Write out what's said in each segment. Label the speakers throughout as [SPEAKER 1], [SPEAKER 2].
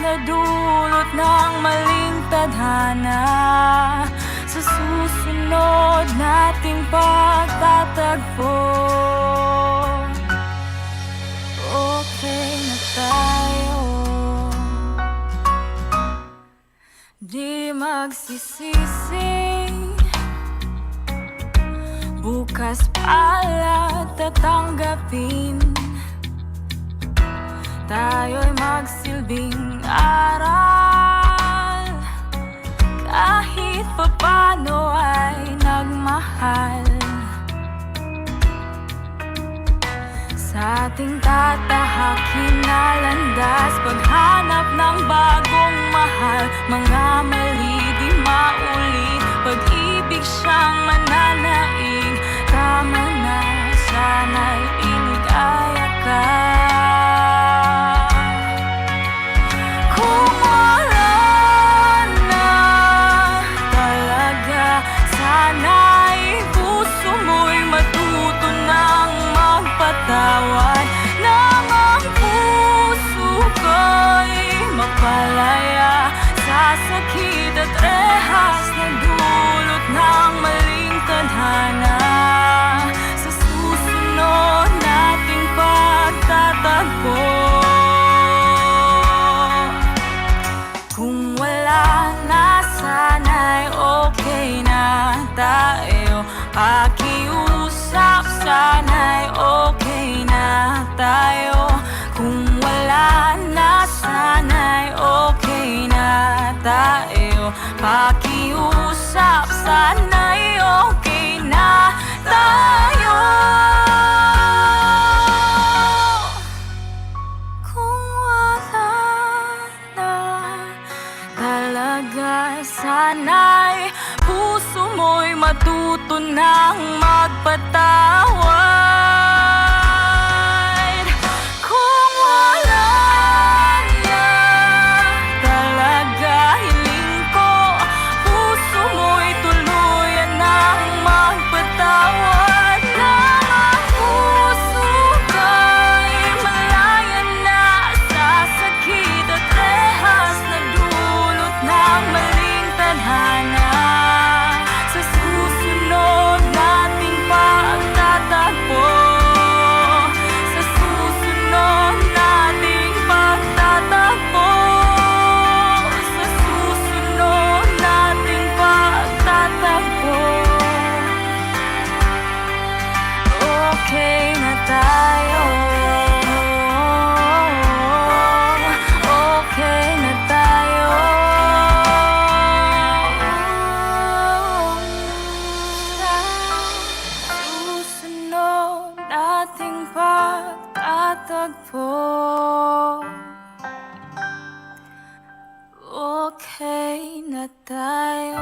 [SPEAKER 1] na dulot ng maling tadhana. Sa susunod nating pagtatagpo, okay na tayo. Di magsisisi, bukas pala tatanggapin. Tayo'y magsilbing aral, kahit papano ay nagmahal. Sa ating tatahakin na landas, paghanap ng bagong mahal. Mga mali di maulit, pag-ibig siyang mananaig. Tama na, sana'y iligaya ka. Kung wala na talaga, sana'y puso mo'y matuto ng magpatawad. Nang ang puso ko'y mapalaya sa sakit at rehas na dulot ng maling tadhana. Sa susunod nating pagtatagpo, kung wala na, sana'y okay na tayo. Pakiusap, sana'y okay na tayo. Kung wala na, sana'y okay na tayo. Pakiusap, sana'y okay na tayo. Kung wala na talaga, sana'y puso mo'y matuto ng magpatawad. Kung wala na talaga, hiling ko, puso mo'y tuluyan ng magpatawad. Nang ang puso ko'y malaya na sa sakit at rehas na dulot ng maling tadhana. Sa susunod nating pagtatagpo, sa susunod nating pagtatagpo, sa susunod nating pagtatagpo, okay na tayo. Okay na tayo. Sa susunod nating pagtatagpo, okay na tayo.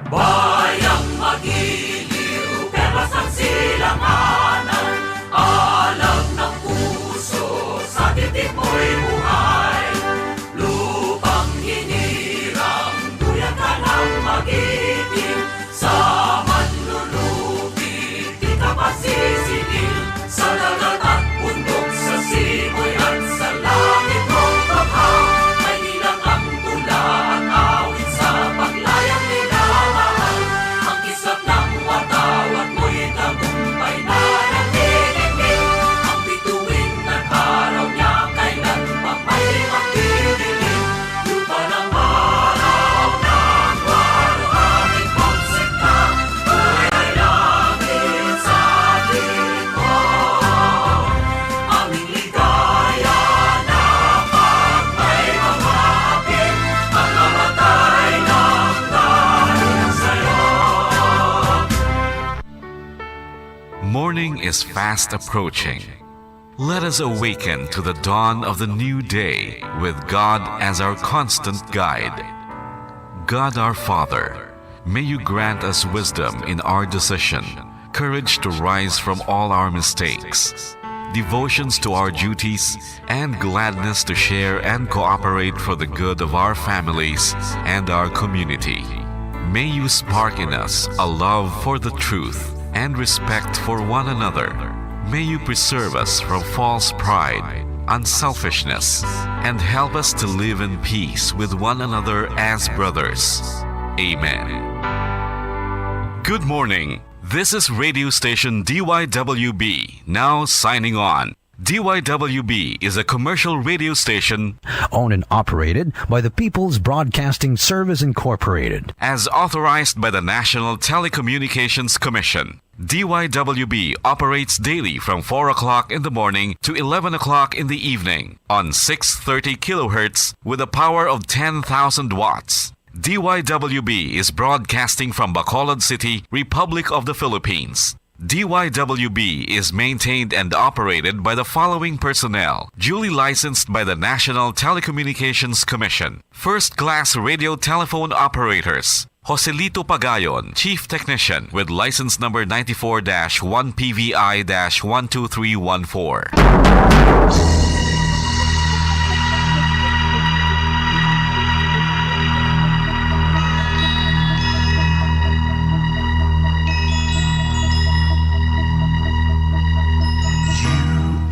[SPEAKER 2] Bayang magiliw, perlas ang silanganan. Alam ng puso, sa titik mo'y buhay. Lupang hinirang, duyan ka ng magiting. Sa manlulupi, di ka masisingil. Sa dagat at bundok, sa simoy at sa langit mong bahaw. May nilang ang tula at awit sa paglayang minamahal. Ang kislap ng watawat mo'y tagumpay na nanginginig. Ang bituin at araw niya kailan pa may makidilim. Lupa ng araw ng walo aming pagsikta. Buhay ay langit sa likod. Aming ligaya na pag may mamapit. Ang namatay ng dahil sa'yo.
[SPEAKER 3] Morning is fast approaching. Let us awaken to the dawn of the new day with God as our constant guide. God our Father, may you grant us wisdom in our decision, courage to rise from all our mistakes, devotions to our duties, and gladness to share and cooperate for the good of our families and our community. May you spark in us a love for the truth and respect for one another. May you preserve us from false pride, unselfishness, and help us to live in peace with one another as brothers. Amen. Good morning. This is radio station DYWB, now signing on. DYWB is a commercial radio station
[SPEAKER 4] owned and operated by the People's Broadcasting Service Incorporated.
[SPEAKER 3] as authorized by the National Telecommunications Commission. DYWB operates daily from 4 o'clock in the morning to 11 o'clock in the evening on 630 kilohertz with a power of 10,000 watts. DYWB is broadcasting from Bacolod City, Republic of the Philippines. DYWB is maintained and operated by the following personnel, duly licensed by the National Telecommunications Commission. First-class radio telephone operators. Joselito Pagayon, Chief Technician with license number 94-1PVI-12314.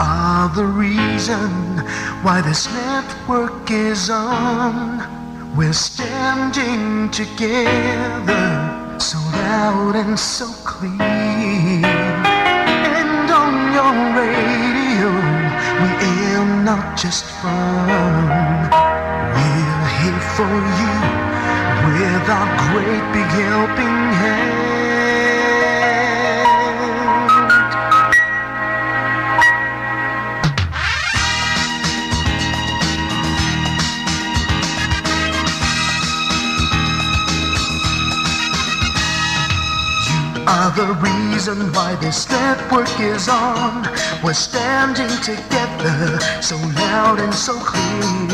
[SPEAKER 5] Are the reason why this network is on. We're standing together so loud and so clear. And on your radio, we air not just fun. We're here for you with our great big helping hand. Are the reason why this network is on. We're standing together so loud and so clear.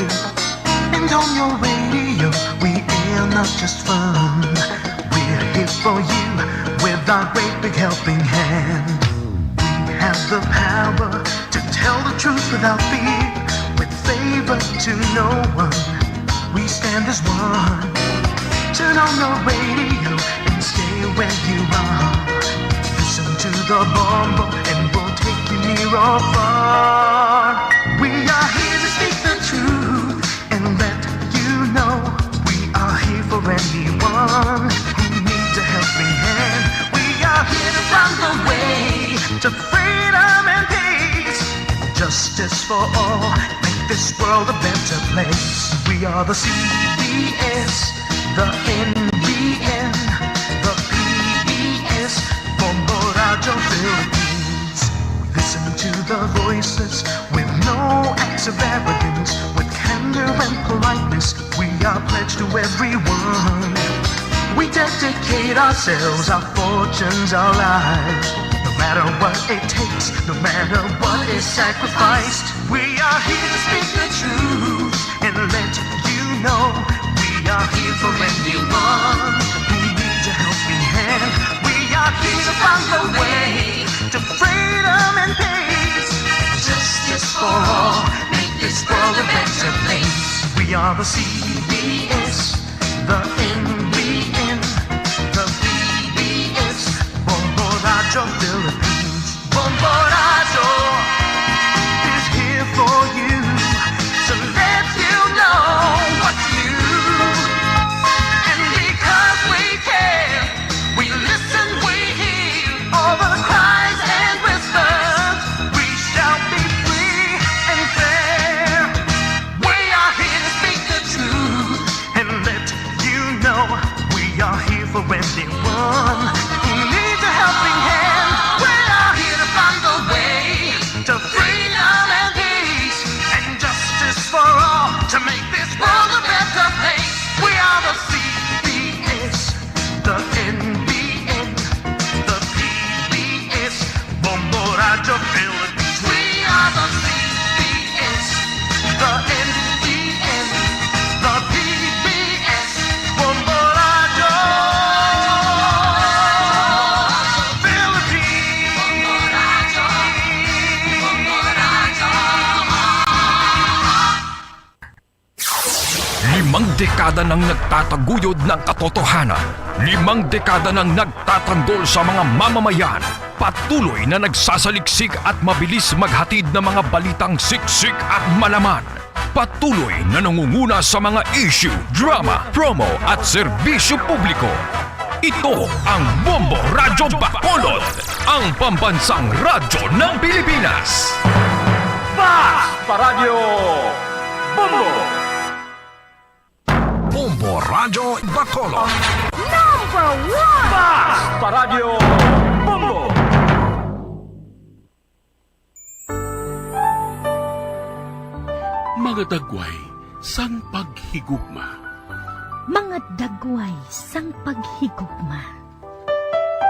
[SPEAKER 5] And on your radio, we air not just fun. We're here for you with our great big helping hand. We have the power to tell the truth without fear, with favor to no one. We stand as one. Turn on the radio and stay where you are. Listen to the bomb and we'll take you near or far. We are here to speak the truth and let you know we are here for anyone who needs a helping hand. We are here to find the way to freedom and peace, justice for all, make this world a better place. We are the CBS, the NBN, the PBS, Bombo Radio Philippines. We listen to the voices with no acts of arrogance, with candor and politeness. We are pledged to everyone. We dedicate ourselves, our fortunes, our lives. No matter what it takes, no matter what is sacrificed. We are here to speak the truth and let you know we are here for anyone who needs a helping hand. We are here to find the way to freedom and peace, justice for all, make this world a better place. We are the CBS, the NBN, the PBS, Bombo Radio Philippines. Bombo Radio is here for you to let you know what's new. And because we care, we listen, we hear all the cries and whispers. We shall be free and fair. We are here to speak the truth and let you know
[SPEAKER 6] Limang dekada nang nagtataguyod ng katotohanan. 5 dekada nang nagtatanggol sa mga mamamayan. Patuloy na nagsasaliksik at mabilis maghatid ng mga balitang siksik at malaman. Patuloy na nangunguna sa mga issue, drama, promo at serbisyo publiko. Ito ang Bombo Radyo Bacolod, ang pambansang radyo ng Pilipinas.
[SPEAKER 2] Paradyo Bombo!
[SPEAKER 6] Bombo Radyo Bacolod.
[SPEAKER 2] Paradyo Bombo!
[SPEAKER 7] Mga dagway, sang paghigugma.
[SPEAKER 8] Mga dagway sang paghigugma.